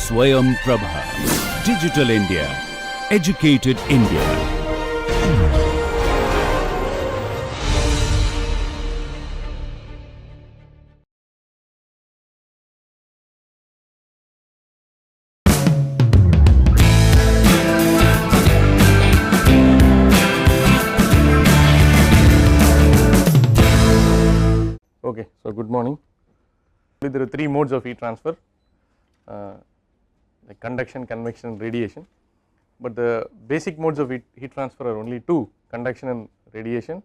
Swayam Prabha. Digital India. Educated India. Okay, so good morning. There are three modes of heat transfer, like conduction, convection and radiation, but the basic modes of heat transfer are only two: conduction and radiation,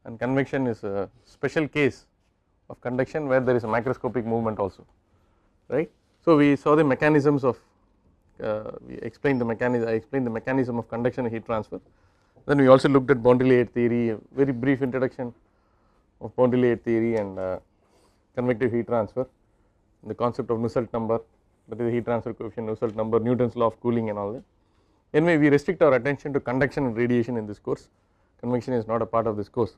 and convection is a special case of conduction where there is a microscopic movement also, right. So we saw the mechanisms of, we explained the mechanism, I explained the mechanism of conduction and heat transfer. Then we also looked at boundary layer theory, a very brief introduction of boundary layer theory and convective heat transfer, the concept of Nusselt number, that is the heat transfer coefficient, Nusselt number, Newton's law of cooling and all that. Anyway, we restrict our attention to conduction and radiation in this course. Convection is not a part of this course.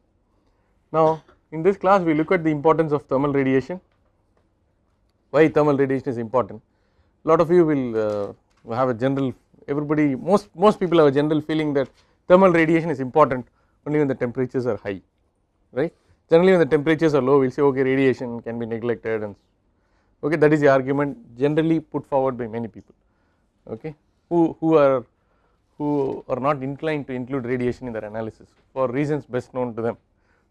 Now in this class we look at the importance of thermal radiation. Why thermal radiation is important? A lot of you will have a general, most people have a general feeling that thermal radiation is important only when the temperatures are high, right. Generally when the temperatures are low we will say okay, radiation can be neglected, and okay, that is the argument generally put forward by many people, okay, who are not inclined to include radiation in their analysis for reasons best known to them.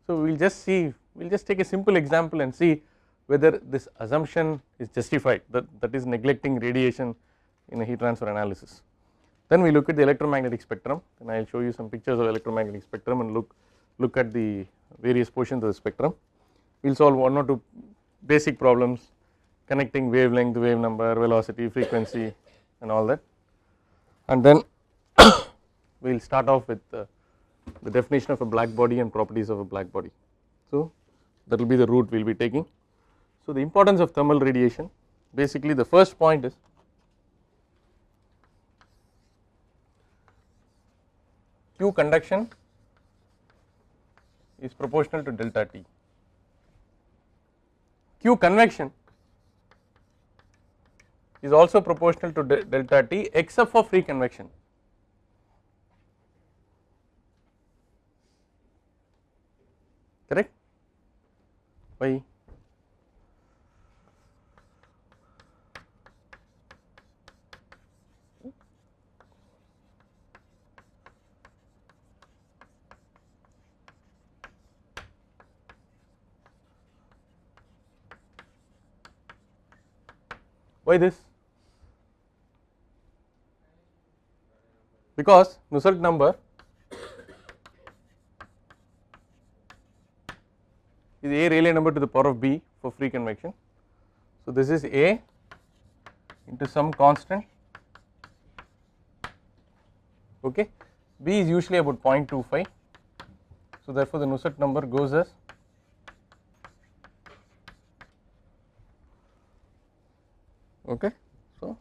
So we will just see, we will just take a simple example and see whether this assumption is justified, that is neglecting radiation in a heat transfer analysis. Then we look at the electromagnetic spectrum, and I will show you some pictures of electromagnetic spectrum and look at the various portions of the spectrum. We will solve one or two basic problems connecting wavelength, wave number, velocity, frequency and all that, and then we will start off with the definition of a black body and properties of a black body. So that will be the route we will be taking. So the importance of thermal radiation, basically the first point is Q conduction is proportional to delta T. Q convection is also proportional to delta T except for free convection. Correct? Why? Why this? Because Nusselt number is A Rayleigh number to the power of B for free convection. So this is A into some constant, okay. B is usually about 0.25, so therefore the Nusselt number goes as okay. So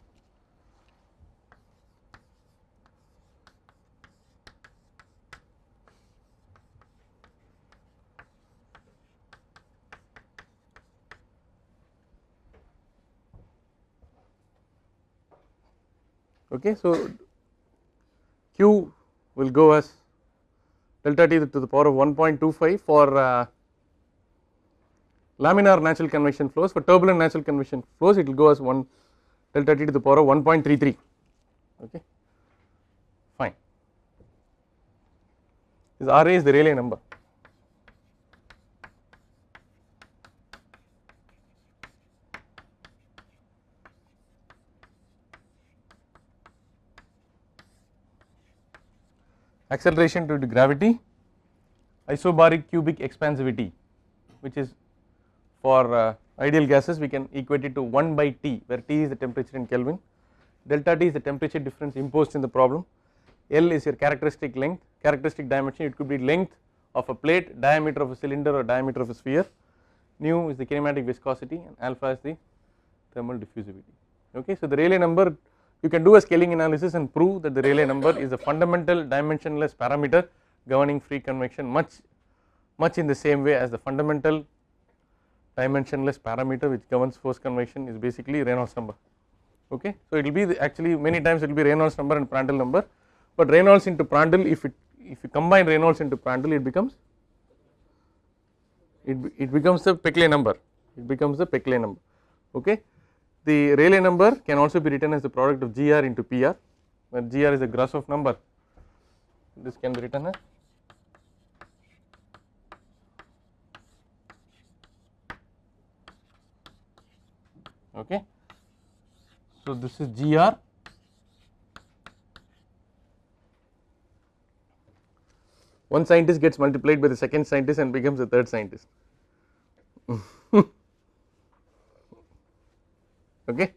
okay, so Q will go as delta T to the power of 1.25 for laminar natural convection flows. For turbulent natural convection flows it will go as 1 delta T to the power of 1.33, okay, fine. This Ra is the Rayleigh number. Acceleration due to gravity, isobaric cubic expansivity, which is for ideal gases we can equate it to 1 by T, where T is the temperature in Kelvin, delta T is the temperature difference imposed in the problem, L is your characteristic length, characteristic dimension, it could be length of a plate, diameter of a cylinder or diameter of a sphere, nu is the kinematic viscosity and alpha is the thermal diffusivity, okay. So the Rayleigh number, you can do a scaling analysis and prove that the Rayleigh number is a fundamental dimensionless parameter governing free convection much in the same way as the fundamental dimensionless parameter which governs force convection is basically Reynolds number, Okay. So, it will be actually many times it will be Reynolds number and Prandtl number, but Reynolds into Prandtl, if you combine Reynolds into Prandtl, it becomes the Peclet number, it becomes the Peclet number. Okay. The Rayleigh number can also be written as the product of GR into PR, where GR is a Grashof number. This can be written as okay. So, this is GR, one scientist gets multiplied by the second scientist and becomes the third scientist. Okay,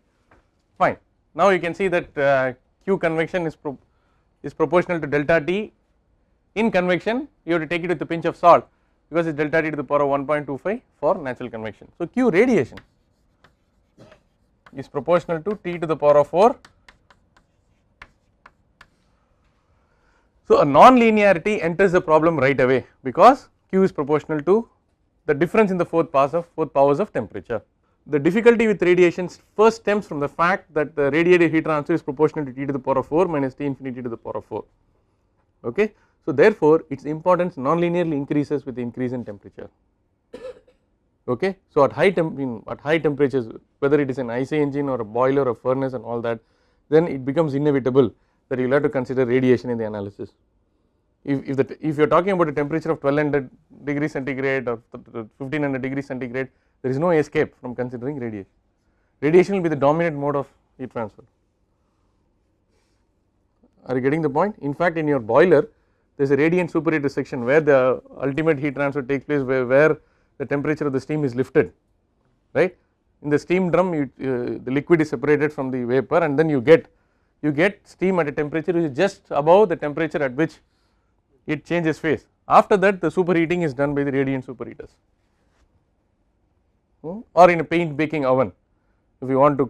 fine. Now you can see that Q convection is proportional to delta T. In convection, you have to take it with a pinch of salt because it is delta T to the power of 1.25 for natural convection. So, Q radiation is proportional to T to the power of 4. So, a non-linearity enters the problem right away because Q is proportional to the difference in the fourth powers of temperature. The difficulty with radiation first stems from the fact that the radiated heat transfer is proportional to T to the power of 4 minus T infinity to the power of 4. Okay. So, therefore, its importance non-linearly increases with the increase in temperature. Okay. So, at high temperatures, whether it is an IC engine or a boiler or furnace and all that, then it becomes inevitable that you will have to consider radiation in the analysis. If you are talking about a temperature of 1200 degrees centigrade or 1500 degrees centigrade, there is no escape from considering radiation. Radiation will be the dominant mode of heat transfer. Are you getting the point? In fact, in your boiler, there is a radiant superheater section where the ultimate heat transfer takes place, where the temperature of the steam is lifted, right. In the steam drum, the liquid is separated from the vapor, and then you get steam at a temperature which is just above the temperature at which it changes phase. After that, the superheating is done by the radiant superheaters. Or in a paint baking oven, if you want to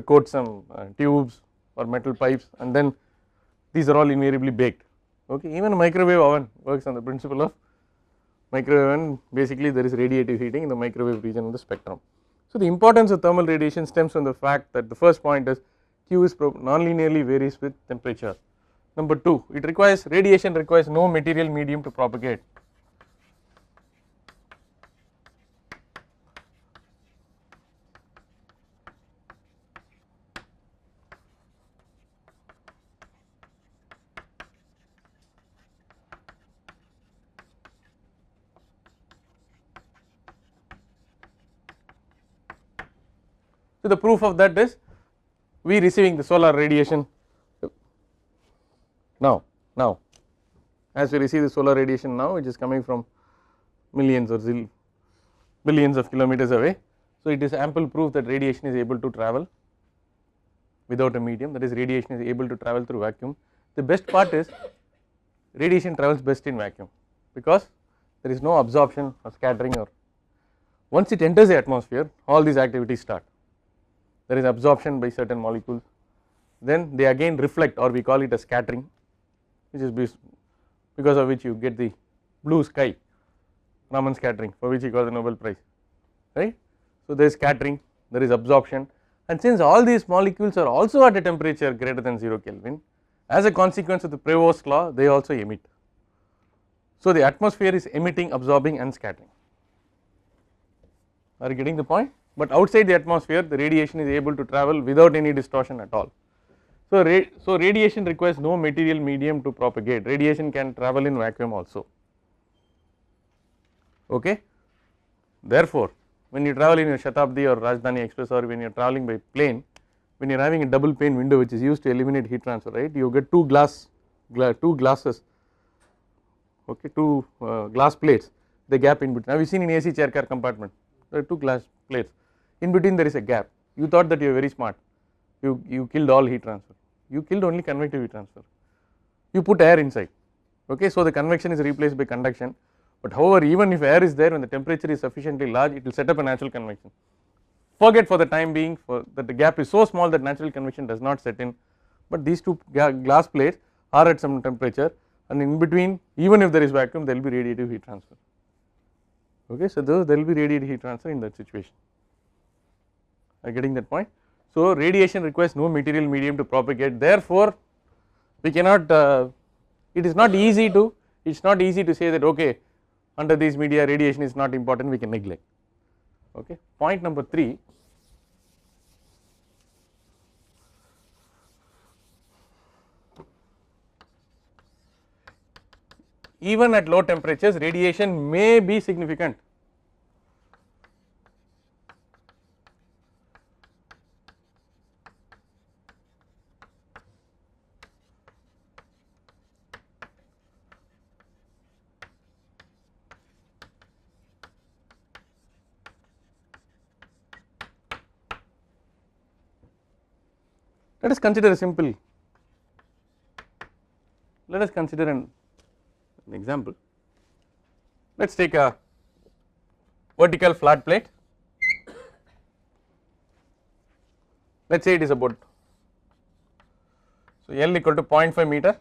coat some tubes or metal pipes, and then these are all invariably baked. Okay, even a microwave oven works on the principle of microwave oven. Basically, there is radiative heating in the microwave region of the spectrum. So, the importance of thermal radiation stems from the fact that the first point is Q is non-linearly varies with temperature. Number 2, radiation requires no material medium to propagate. So, the proof of that is we receiving the solar radiation now as we receive the solar radiation now, which is coming from millions or billions of kilometers away. So, it is ample proof that radiation is able to travel without a medium, that is radiation is able to travel through vacuum. The best part is radiation travels best in vacuum because there is no absorption or scattering, or once it enters the atmosphere all these activities start. There is absorption by certain molecules, then they again reflect, or we call it a scattering, which is because of which you get the blue sky, Raman scattering, for which he got the Nobel Prize, right. So, there is scattering, there is absorption, and since all these molecules are also at a temperature greater than 0 Kelvin, as a consequence of the Prevost's law, they also emit. So, the atmosphere is emitting, absorbing and scattering. Are you getting the point? But outside the atmosphere, the radiation is able to travel without any distortion at all. So, radiation requires no material medium to propagate. Radiation can travel in vacuum also. Okay. Therefore, when you travel in a Shatabdi or Rajdhani Express, or when you are traveling by plane, when you are having a double pane window which is used to eliminate heat transfer, right, you get two glasses, okay, two glass plates, the gap in between. Have you seen in AC chair car compartment? There are two glass plates, in between there is a gap. You thought that you are very smart, you killed all heat transfer, you killed only convective heat transfer, you put air inside. Okay, so the convection is replaced by conduction, but however, even if air is there, when the temperature is sufficiently large, it will set up a natural convection. Forget for the time being that the gap is so small that natural convection does not set in, but these two glass plates are at some temperature, and in between, even if there is vacuum, there will be radiative heat transfer. Okay, so there will be radiative heat transfer in that situation. Are you getting that point? So radiation requires no material medium to propagate, therefore we cannot it is not easy to say that okay, under these media radiation is not important, we can neglect. Okay. Point number 3, even at low temperatures radiation may be significant. Let us consider an example. Let us take a vertical flat plate, let us say it is about, so L equal to 0.5 meter.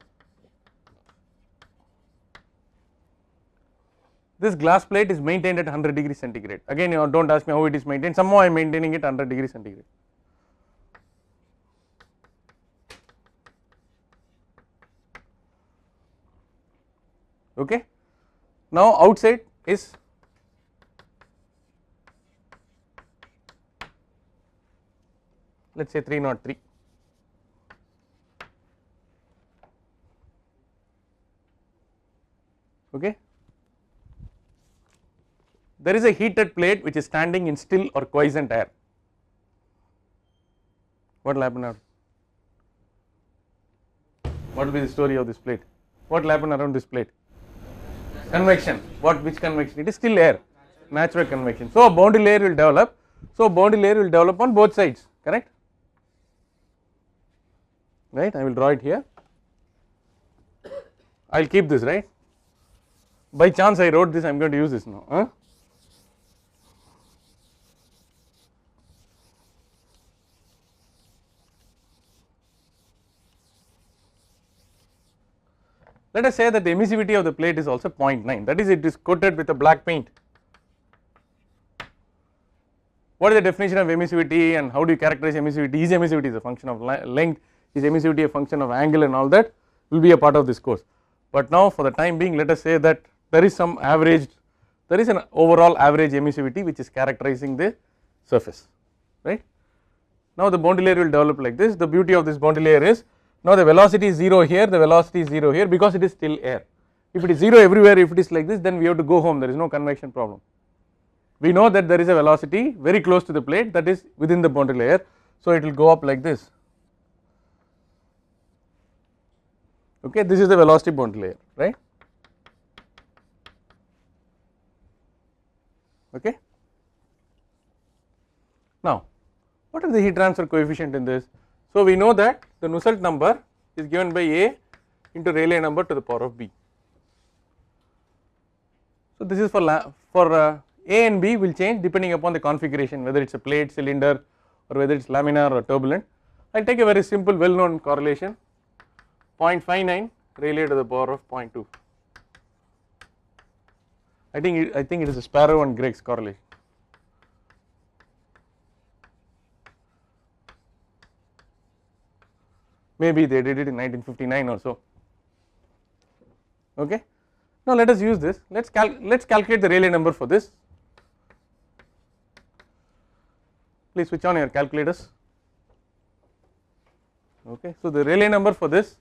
This glass plate is maintained at 100 degrees centigrade. Again, you do not ask me how it is maintained, somehow I am maintaining it 100 degrees centigrade. Okay. Now outside is let us say 303. Okay. There is a heated plate which is standing in still or quiescent air. What will happen now? What will be the story of this plate? What will happen around this plate? Convection. Which convection? It is still air, natural convection. So a boundary layer will develop. So boundary layer will develop on both sides, correct? Right, I will draw it here. I will keep this, right? By chance I wrote this, I am going to use this now. Huh? Let us say that the emissivity of the plate is also 0.9, that is it is coated with a black paint. What is the definition of emissivity and how do you characterize emissivity? Is emissivity a function of length, is emissivity a function of angle, and all that will be a part of this course. But now for the time being, let us say that there is some averaged, there is an overall average emissivity which is characterizing the surface, right. Now the boundary layer will develop like this. The beauty of this boundary layer is, now the velocity is 0 here, the velocity is 0 here because it is still air. If it is 0 everywhere, if it is like this, then we have to go home, there is no convection problem. We know that there is a velocity very close to the plate, that is within the boundary layer, so it will go up like this. Okay, this is the velocity boundary layer, right. Okay. Now, what is the heat transfer coefficient in this? So we know that the Nusselt number is given by A into Rayleigh number to the power of B. So this is for A and B will change depending upon the configuration, whether it is a plate, cylinder, or whether it is laminar or turbulent. I will take a very simple well known correlation, 0.59 Rayleigh to the power of 0.2. I think it is a Sparrow and Greg's correlation. Maybe they did it in 1959 or so. Okay. Now let us use this. Let's calculate the Rayleigh number for this. Please switch on your calculators. Okay. So the Rayleigh number for this,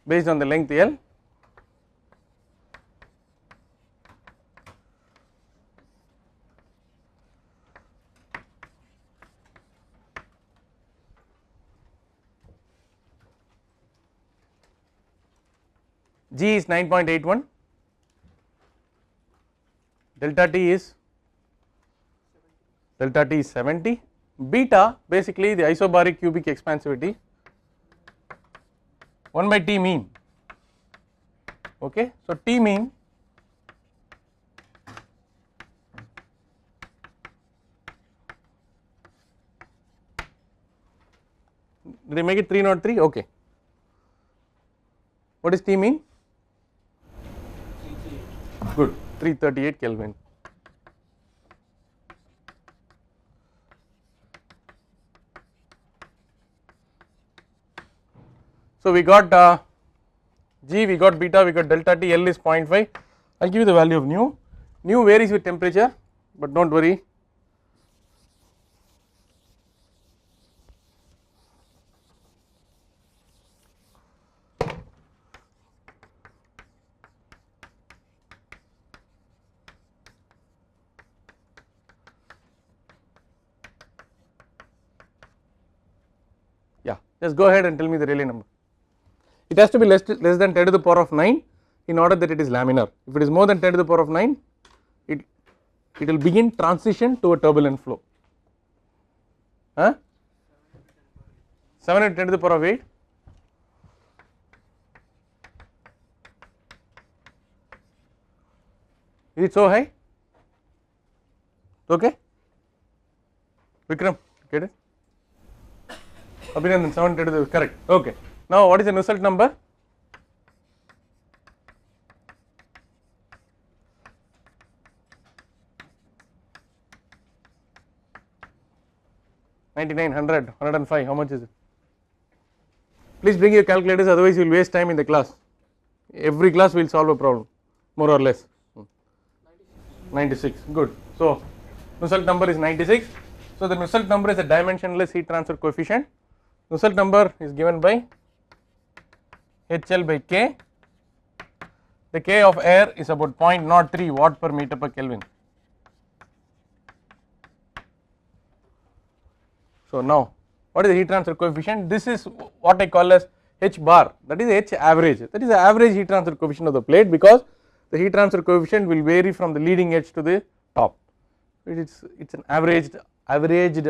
based on the length L, G is 9.81, delta T is 70, beta basically the isobaric cubic expansivity 1 by T mean. Okay, so T mean did I make it 303? Okay. What is T mean? Good, 338 Kelvin. So we got G, we got beta, we got delta T, L is 0.5. I will give you the value of nu. Nu varies with temperature, but do not worry. Yeah, just go ahead and tell me the Rayleigh number. It has to be less than 10 to the power of 9 in order that it is laminar. If it is more than 10 to the power of 9, it will begin transition to a turbulent flow. 7 and 10 to the power of 8. Is it so high? Okay. Vikram, get it? Abhinandan, 7 10 to the correct. Okay. Now what is the Nusselt number? $99, $100, $105, how much is it? Please bring your calculators, otherwise you will waste time in the class. Every class we will solve a problem, more or less. 96, good. So Nusselt number is 96. So the Nusselt number is a dimensionless heat transfer coefficient. Nusselt number is given by HL by K. The K of air is about 0.03 watt per meter per Kelvin. So now what is the heat transfer coefficient? This is what I call as H bar, that is H average, that is the average heat transfer coefficient of the plate, because the heat transfer coefficient will vary from the leading edge to the top. It is an averaged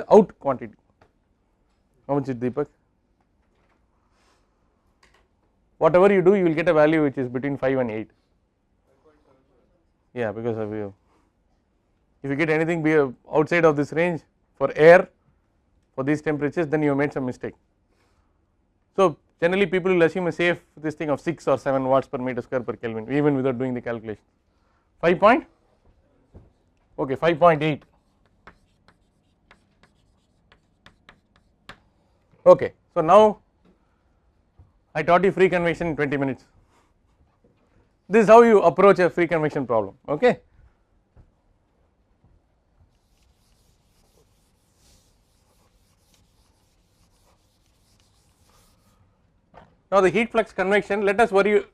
out quantity. How much is Deepak? Whatever you do, you will get a value which is between 5 and 8. Yeah, because of you. If you get anything be outside of this range for air for these temperatures, then you have made some mistake. So generally people will assume a safe this thing of 6 or 7 watts per meter square per Kelvin, even without doing the calculation. 5 point? Okay, 5.8. Okay, so now I taught you free convection in 20 minutes. This is how you approach a free convection problem. Okay. Now the heat flux convection, let us worry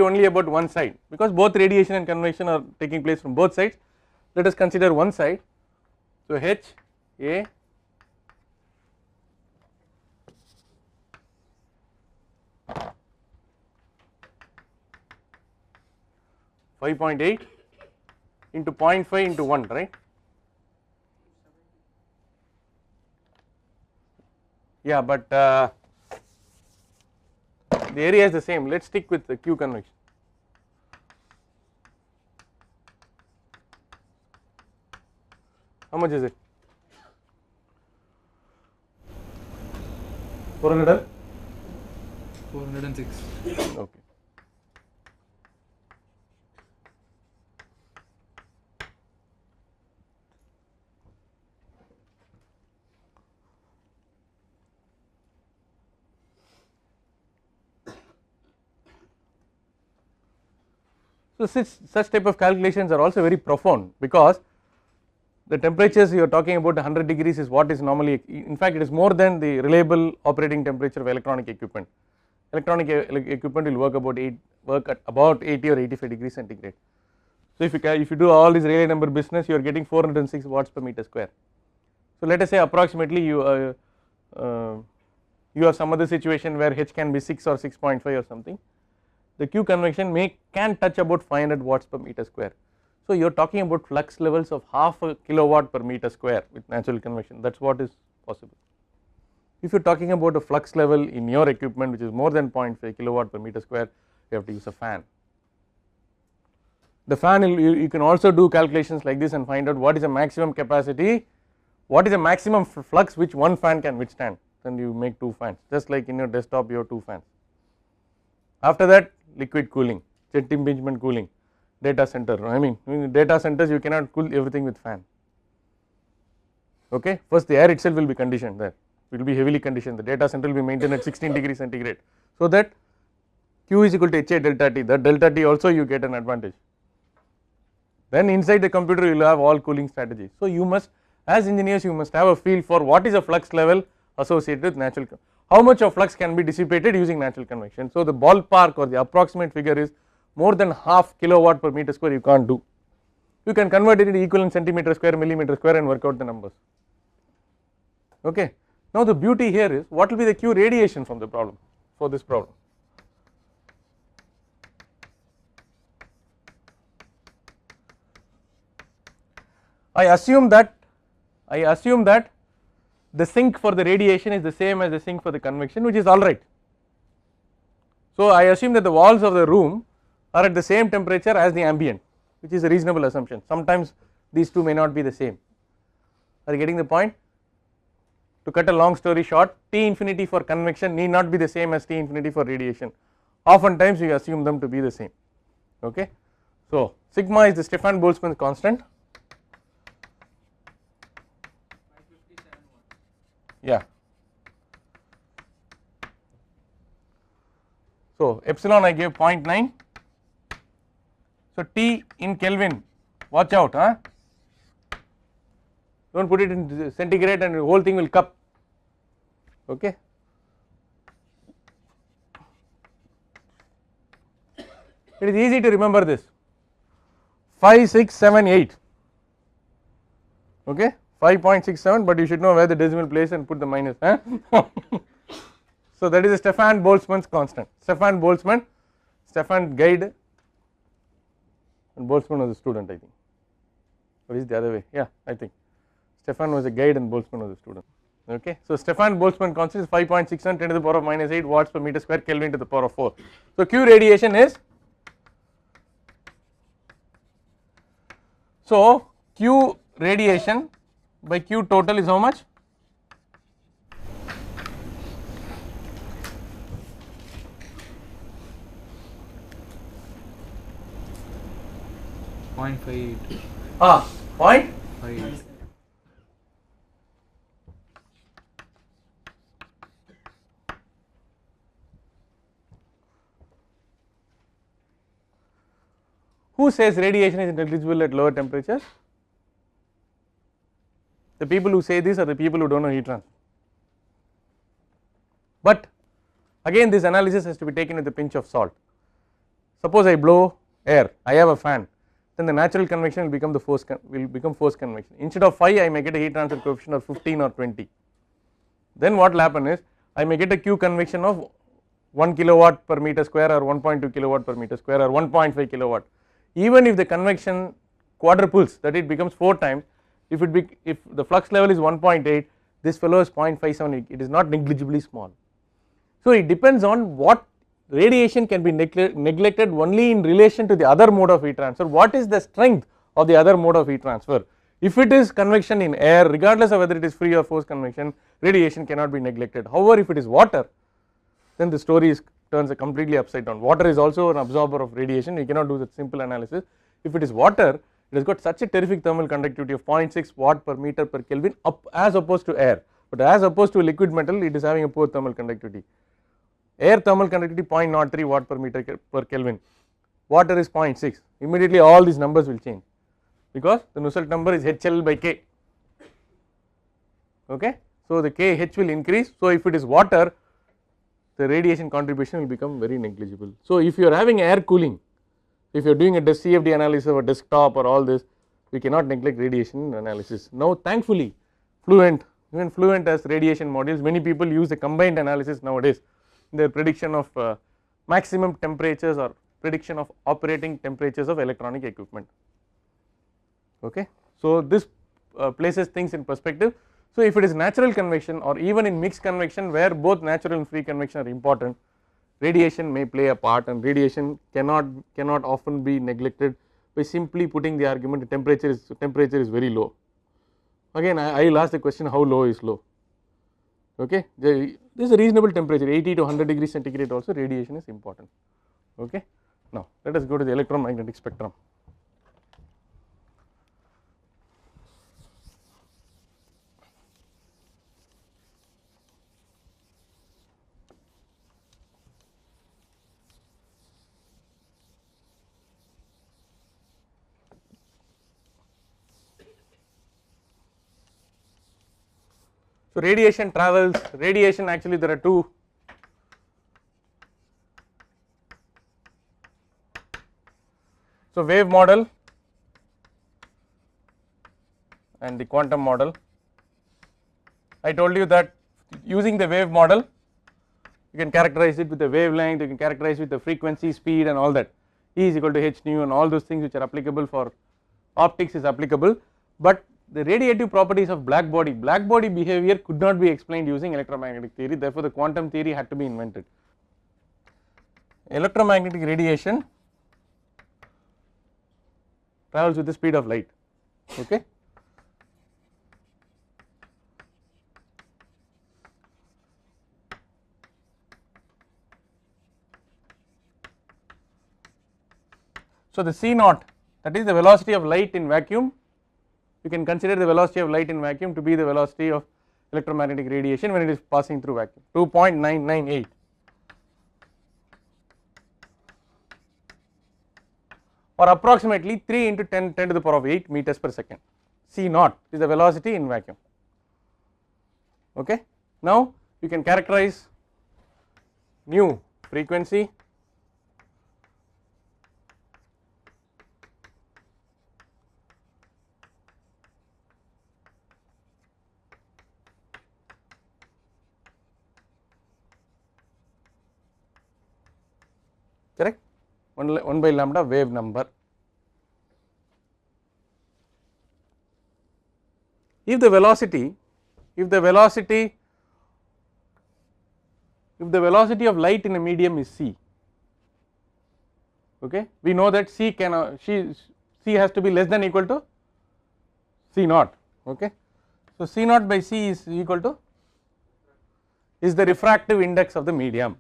only about one side, because both radiation and convection are taking place from both sides. Let us consider one side. So H A 5.8 into 0.5 into 1, right? Yeah, but the area is the same. Let us stick with the Q convection. How much is it? 400? 406. Okay. So such type of calculations are also very profound, because the temperatures you are talking about 100 degrees is what is normally, in fact it is more than the reliable operating temperature of electronic equipment. Electronic equipment will work at about 80 or 85 degrees centigrade. So if you do all this Rayleigh number business, you are getting 406 watts per meter square. So let us say approximately you have some other situation where H can be 6 or 6.5 or something. The Q convection can touch about 500 watts per meter square. So you are talking about flux levels of half a kilowatt per meter square with natural convection. That is what is possible. If you are talking about a flux level in your equipment which is more than 0.5 kilowatt per meter square, you have to use a fan. The fan, you can also do calculations like this and find out what is the maximum capacity, what is the maximum flux which one fan can withstand. Then you make 2 fans, just like in your desktop you have 2 fans. After that, liquid cooling, jet impingement cooling, data center. I mean in data centers you cannot cool everything with fan. Okay, first the air itself will be conditioned there. will be heavily conditioned, the data center will be maintained at 16 degrees centigrade, so that Q is equal to HA delta T, that delta T also you get an advantage. Then inside the computer you will have all cooling strategies. So you must, as engineers, you must have a feel for what is a flux level associated with natural, how much of flux can be dissipated using natural convection. So the ballpark or the approximate figure is more than half kilowatt per meter square you can't do. You can convert it into equivalent centimeter square, millimeter square and work out the numbers. Okay. Now the beauty here is what will be the Q radiation from the problem, for this problem. I assume that the sink for the radiation is the same as the sink for the convection, which is alright. So I assume that the walls of the room are at the same temperature as the ambient, which is a reasonable assumption. Sometimes these two may not be the same. Are you getting the point? To cut a long story short, T infinity for convection need not be the same as T infinity for radiation. Oftentimes we assume them to be the same. Okay. So sigma is the Stefan-Boltzmann constant. Yeah. So epsilon I gave 0.9. So T in Kelvin, watch out, huh? Don't put it in centigrade and the whole thing will cup. Okay. It is easy to remember this. 5, 6, 7, 8. Okay. 5.67, but you should know where the decimal place and put the minus. Huh? So that is a Stefan-Boltzmann's constant. Stefan guide and Boltzmann was a student, I think. Or is it the other way? Yeah, I think. Stefan was a guide and Boltzmann was a student. Okay. So Stefan-Boltzmann constant is 5.61 10 to the power of minus 8 watts per meter square Kelvin to the power of 4. So Q radiation is, so Q radiation by Q total is how much? Ah, 0.5. Who says radiation is negligible at lower temperatures? The people who say this are the people who don't know heat transfer. But again this analysis has to be taken with a pinch of salt. Suppose I blow air, I have a fan, then the natural convection will become forced convection. Instead of 5 I may get a heat transfer coefficient of 15 or 20. Then what will happen is I may get a Q convection of 1 kilowatt per meter square or 1.2 kilowatt per meter square or 1.5 kilowatt. Even if the convection quadruples, that it becomes 4 times, if the flux level is 1.8, this fellow is 0.57, it is not negligibly small. So it depends on what radiation can be neglected only in relation to the other mode of heat transfer. What is the strength of the other mode of heat transfer? If it is convection in air, regardless of whether it is free or forced convection, radiation cannot be neglected. However, if it is water, then the story turns completely upside down. Water is also an absorber of radiation, you cannot do that simple analysis. If it is water, it has got such a terrific thermal conductivity of 0.6 watt per meter per Kelvin as opposed to air, but as opposed to liquid metal it is having a poor thermal conductivity. Air thermal conductivity 0.03 watt per meter per Kelvin, water is 0.6, immediately all these numbers will change because the Nusselt number is HL by K. Okay. So the KH will increase, so if it is water the radiation contribution will become very negligible. So if you are having air cooling, if you are doing a CFD analysis of a desktop or all this, we cannot neglect radiation analysis. Now thankfully Fluent, even Fluent has radiation modules, many people use the combined analysis nowadays, the prediction of maximum temperatures or prediction of operating temperatures of electronic equipment. Okay. So this places things in perspective. So if it is natural convection or even in mixed convection where both natural and free convection are important, radiation may play a part, and radiation cannot often be neglected by simply putting the argument the temperature is very low. Again I will ask the question, how low is low? Okay, this is a reasonable temperature, 80 to 100 degrees centigrade also radiation is important. Okay. Now let us go to the electromagnetic spectrum. So radiation travels, radiation actually there are two. So wave model and the quantum model. I told you that using the wave model you can characterize it with the wavelength, you can characterize with the frequency, speed and all that. E is equal to h nu and all those things which are applicable for optics is applicable, but the radiative properties of black body behavior could not be explained using electromagnetic theory, therefore the quantum theory had to be invented. Electromagnetic radiation travels with the speed of light, okay. So the C naught, that is the velocity of light in vacuum, you can consider the velocity of light in vacuum to be the velocity of electromagnetic radiation when it is passing through vacuum, 2.998. or approximately 3 into 10 to the power of 8 meters per second. C naught is the velocity in vacuum, okay. Now you can characterize nu frequency, correct, 1 by lambda wave number. If the velocity of light in a medium is c, okay, we know that c has to be less than or equal to c naught, okay. So c naught by c is equal to is the refractive index of the medium.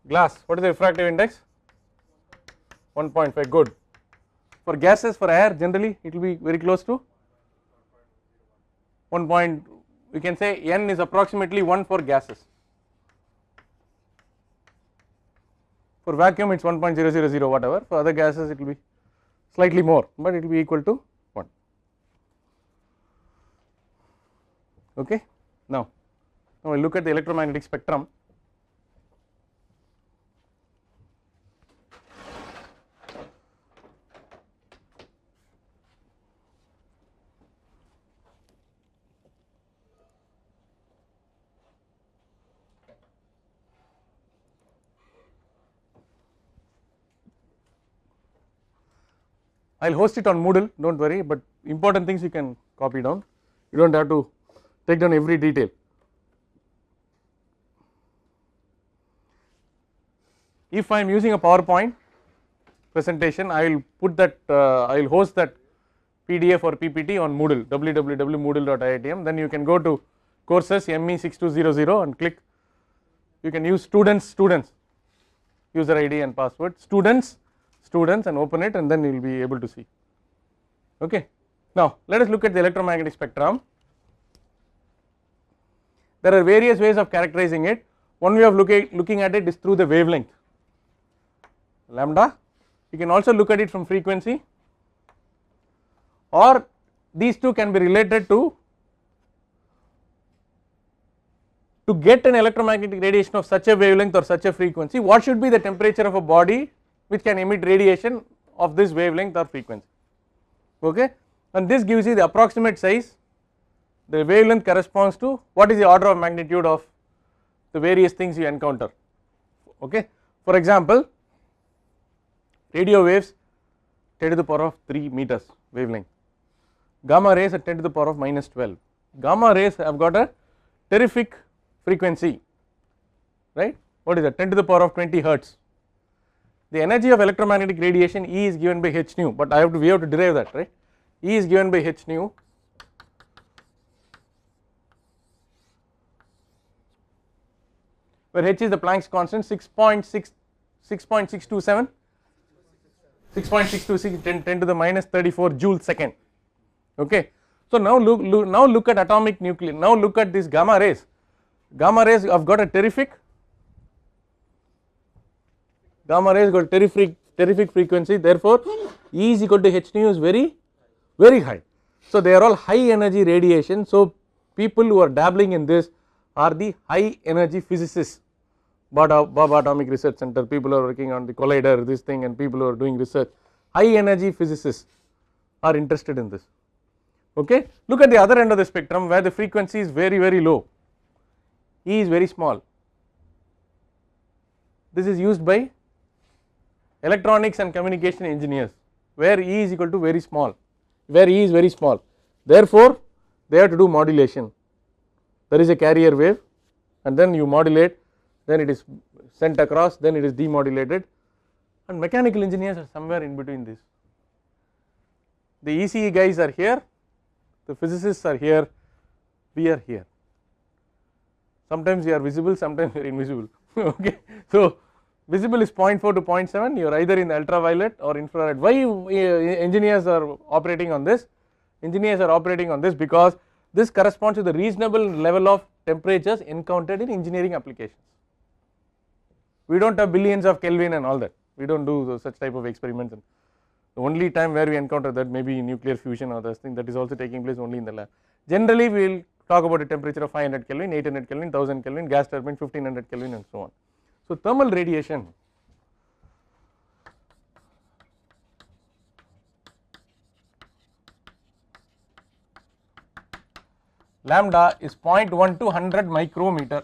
Glass, what is the refractive index? 1.5, good. For gases, for air generally it will be very close to 1. We can say n is approximately 1 for gases. For vacuum it is 1.000 whatever, for other gases it will be slightly more, but it will be equal to 1, okay. Now we look at the electromagnetic spectrum. I will host it on Moodle, do not worry, but important things you can copy down, you do not have to take down every detail. If I am using a PowerPoint presentation, I will put that, I will host that PDF or PPT on Moodle, www.moodle.iitm, then you can go to courses ME6200 and click, you can use students, user ID and password, students and open it and then you will be able to see, okay. Now let us look at the electromagnetic spectrum. There are various ways of characterizing it. One way of looking at it is through the wavelength, lambda. You can also look at it from frequency, or these two can be related to get an electromagnetic radiation of such a wavelength or such a frequency, what should be the temperature of a body which can emit radiation of this wavelength or frequency, okay. And this gives you the approximate size, the wavelength corresponds to what is the order of magnitude of the various things you encounter, okay. For example, radio waves 10 to the power of 3 meters wavelength, gamma rays at 10 to the power of -12, gamma rays have got a terrific frequency, right, what is that, 10 to the power of 20 hertz. The energy of electromagnetic radiation E is given by h nu, but we have to derive that, right. E is given by h nu, where h is the Planck's constant, 6.6 6.627, 6.626 10 to the minus 34 joules second. Okay. So now look at atomic nuclei. Now look at these gamma rays. Gamma rays have got a terrific frequency, therefore E is equal to h nu is very high. So they are all high energy radiation. So people who are dabbling in this are the high energy physicists. Bob Atomic Research Center, people who are working on the collider, this thing, and people who are doing research, high energy physicists are interested in this. Okay. Look at the other end of the spectrum where the frequency is very low, E is very small. This is used by electronics and communication engineers where E is equal to very small, where E is very small. Therefore, they have to do modulation. There is a carrier wave and then you modulate, then it is sent across, then it is demodulated, and mechanical engineers are somewhere in between this. The ECE guys are here, the physicists are here, we are here. Sometimes we are visible, sometimes we are invisible. Okay. So visible is 0.4 to 0.7, you are either in the ultraviolet or infrared. Why engineers are operating on this? Engineers are operating on this because this corresponds to the reasonable level of temperatures encountered in engineering applications. We do not have billions of Kelvin and all that, we do not do such type of experiments. The only time where we encounter that may be nuclear fusion or this thing, that is also taking place only in the lab. Generally we will talk about a temperature of 500 Kelvin, 800 Kelvin, 1000 Kelvin, gas turbine 1500 Kelvin and so on. So thermal radiation lambda is 0.1 to 100 micrometer.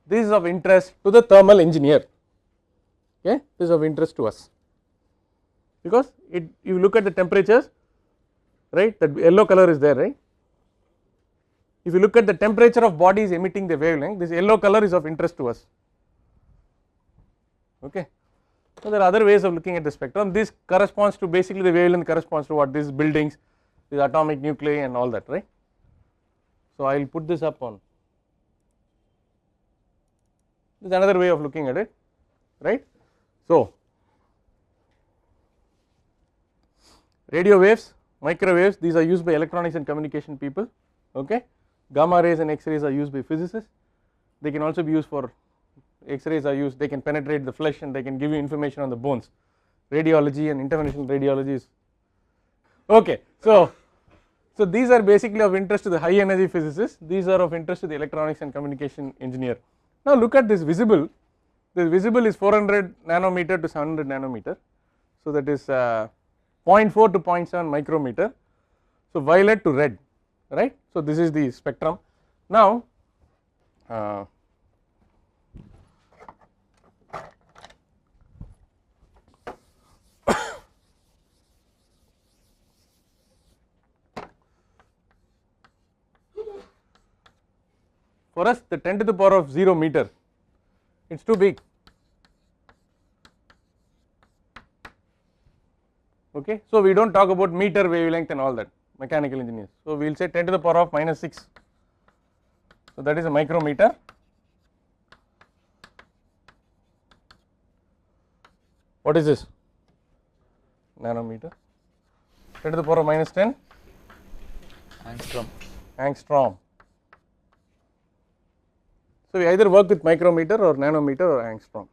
This is of interest to the thermal engineer. Okay, this is of interest to us because you look at the temperatures, right, that yellow color is there, right. If you look at the temperature of bodies emitting the wavelength, this yellow color is of interest to us. Okay. So there are other ways of looking at the spectrum. This corresponds to basically the wavelength corresponds to what, these buildings, these atomic nuclei and all that, right. So I will put this up on, this is another way of looking at it, right. So radio waves, microwaves, these are used by electronics and communication people. Okay. Gamma rays and X rays are used by physicists. They can also be used for, X rays are used, they can penetrate the flesh and they can give you information on the bones. Radiology and interventional radiology is okay. So these are basically of interest to the high energy physicists, these are of interest to the electronics and communication engineer. Now look at this visible. This visible is 400 nanometer to 700 nanometer. So that is 0.4 to 0.7 micrometer. So violet to red, right. So this is the spectrum. Now for us the 10 to the power of 0 meter, it is too big. Okay. So we do not talk about meter wavelength and all that, mechanical engineers. So we will say 10 to the power of minus 6. So that is a micrometer. What is this? Nanometer. 10 to the power of minus 10. Angstrom. Angstrom. So we either work with micrometer or nanometer or angstrom.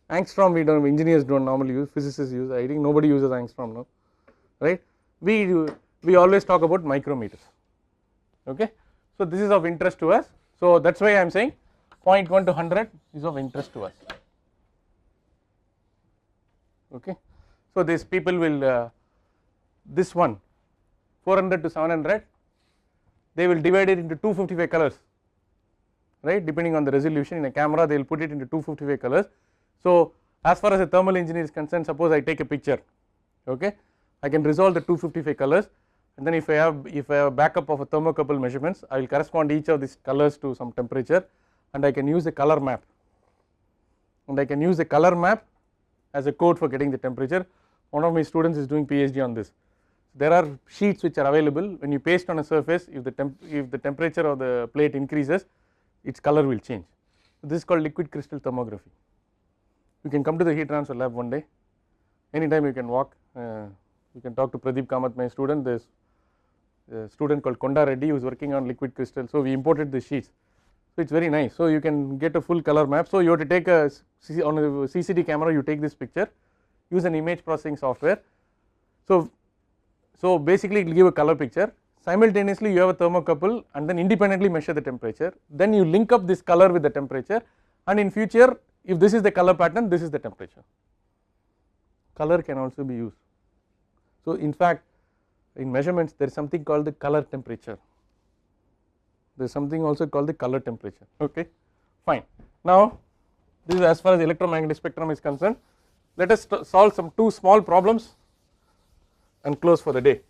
Angstrom we don't, engineers don't normally use, physicists use, I think nobody uses angstrom now, right. We always talk about micrometers. Okay. So this is of interest to us. So that is why I am saying 0.1 to 100 is of interest to us. Okay. So these people will, this one 400 to 700, they will divide it into 255 colors, right, depending on the resolution. In a camera they will put it into 255 colors. So as far as a thermal engineer is concerned, suppose I take a picture, okay, I can resolve the 255 colors, and then if I have a backup of a thermocouple measurements, I will correspond each of these colors to some temperature, and I can use a color map, and I can use a color map as a code for getting the temperature. One of my students is doing PhD on this. There are sheets which are available. When you paste on a surface, if the temperature of the plate increases, its color will change. So this is called liquid crystal thermography. You can come to the heat transfer lab one day, anytime you can walk, you can talk to Pradeep Kamath, my student. There is a student called Konda Reddy who is working on liquid crystal. So we imported the sheets, so it is very nice. So you can get a full color map. So you have to take a on a CCD camera, you take this picture, use an image processing software. So basically it will give a color picture, simultaneously you have a thermocouple and then independently measure the temperature, then you link up this color with the temperature, and in future if this is the color pattern, this is the temperature. Color can also be used. So in fact in measurements there is something called the color temperature, there is something also called the color temperature, okay, fine. Now this is as far as electromagnetic spectrum is concerned. Let us solve some two small problems and close for the day.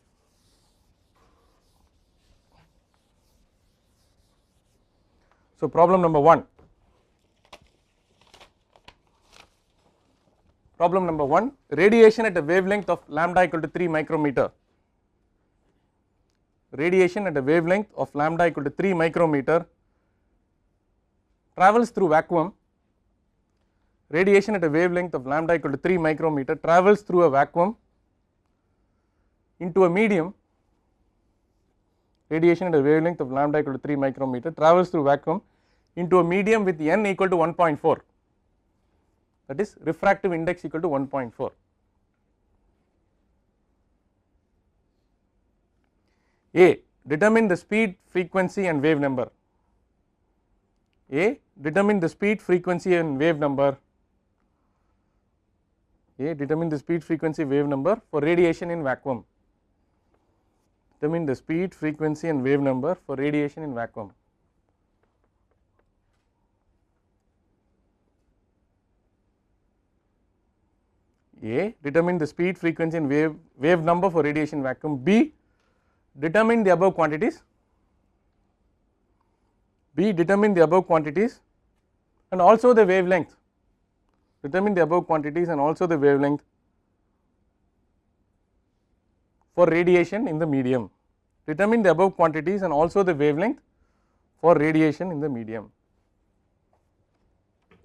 So problem number 1. Problem number 1, radiation at a wavelength of lambda equal to 3 micrometer. Radiation at a wavelength of lambda equal to 3 micrometer travels through vacuum. Radiation at a wavelength of lambda equal to 3 micrometer travels through a vacuum into a medium. Radiation at a wavelength of lambda equal to 3 micrometer travels through vacuum into a medium with n equal to 1.4, that is refractive index equal to 1.4. A, determine the speed, frequency and wave number. A, determine the speed, frequency and wave number. A, determine the speed, frequency, wave number for radiation in vacuum. Determine the speed, frequency and wave number for radiation in vacuum. A, determine the speed, frequency and wave number for radiation vacuum. B, determine the above quantities. B, determine the above quantities and also the wavelength. Determine the above quantities and also the wavelength for radiation in the medium. Determine the above quantities and also the wavelength for radiation in the medium.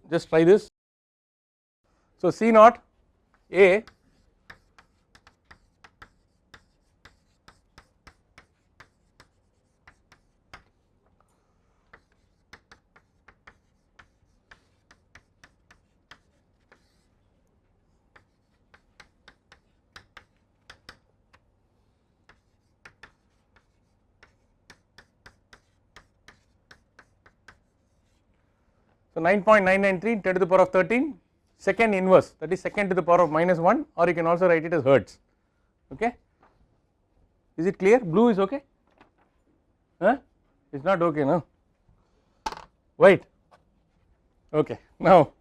Just try this. So C naught A so 9.993 10 to the power of 13 second inverse, that is second to the power of -1, or you can also write it as hertz, okay. Is it clear? Blue is okay? Huh? It's not okay, no? White, okay. Now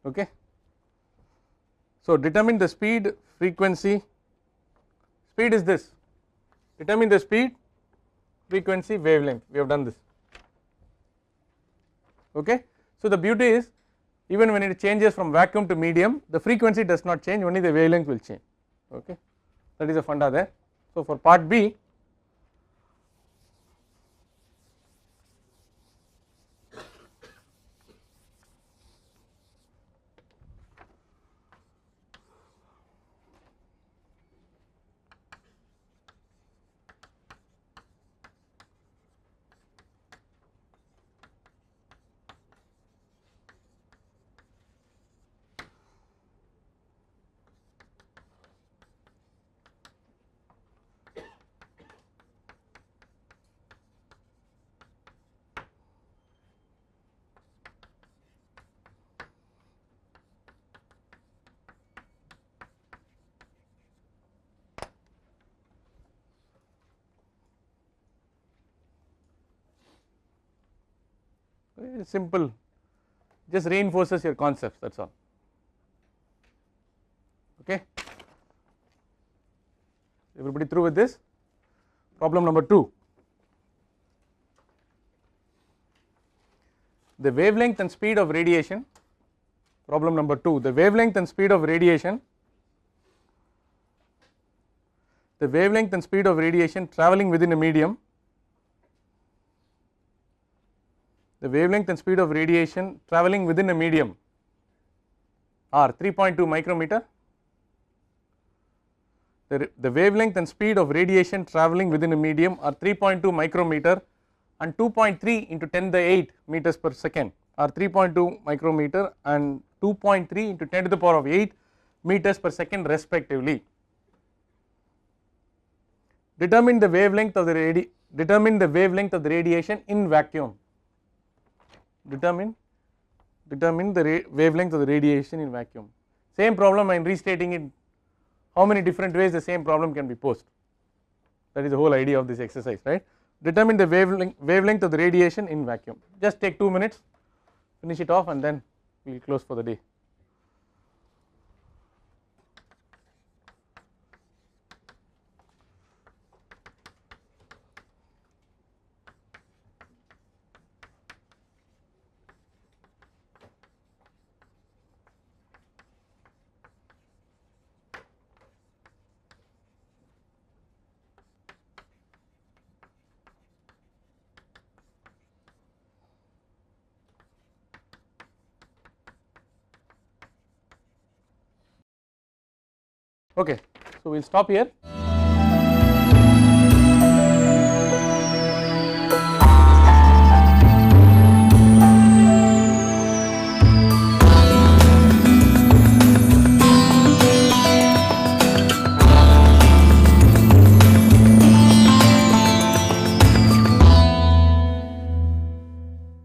okay. So determine the speed, frequency, speed is this, determine the speed, frequency, wavelength, we have done this, okay. So the beauty is even when it changes from vacuum to medium, the frequency does not change, only the wavelength will change, okay. That is a funda there. So for part B, simple, just reinforces your concepts, that is all, okay. Everybody through with this? Problem number 2. The wavelength and speed of radiation. Problem number 2. The wavelength and speed of radiation. The wavelength and speed of radiation traveling within a medium. The wavelength and speed of radiation traveling within a medium are 3.2 micrometer. The wavelength and speed of radiation traveling within a medium are 3.2 micrometer and 2.3 into 10 to the 8 meters per second, or 3.2 micrometer and 2.3 into 10 to the power of 8 meters per second respectively. Determine the wavelength of the radiation in vacuum. Determine the wavelength of the radiation in vacuum. Same problem, I am restating it. How many different ways the same problem can be posed? That is the whole idea of this exercise, right? Determine the wavelength of the radiation in vacuum. Just take 2 minutes, finish it off, and then we will close for the day. Okay, so we will stop here.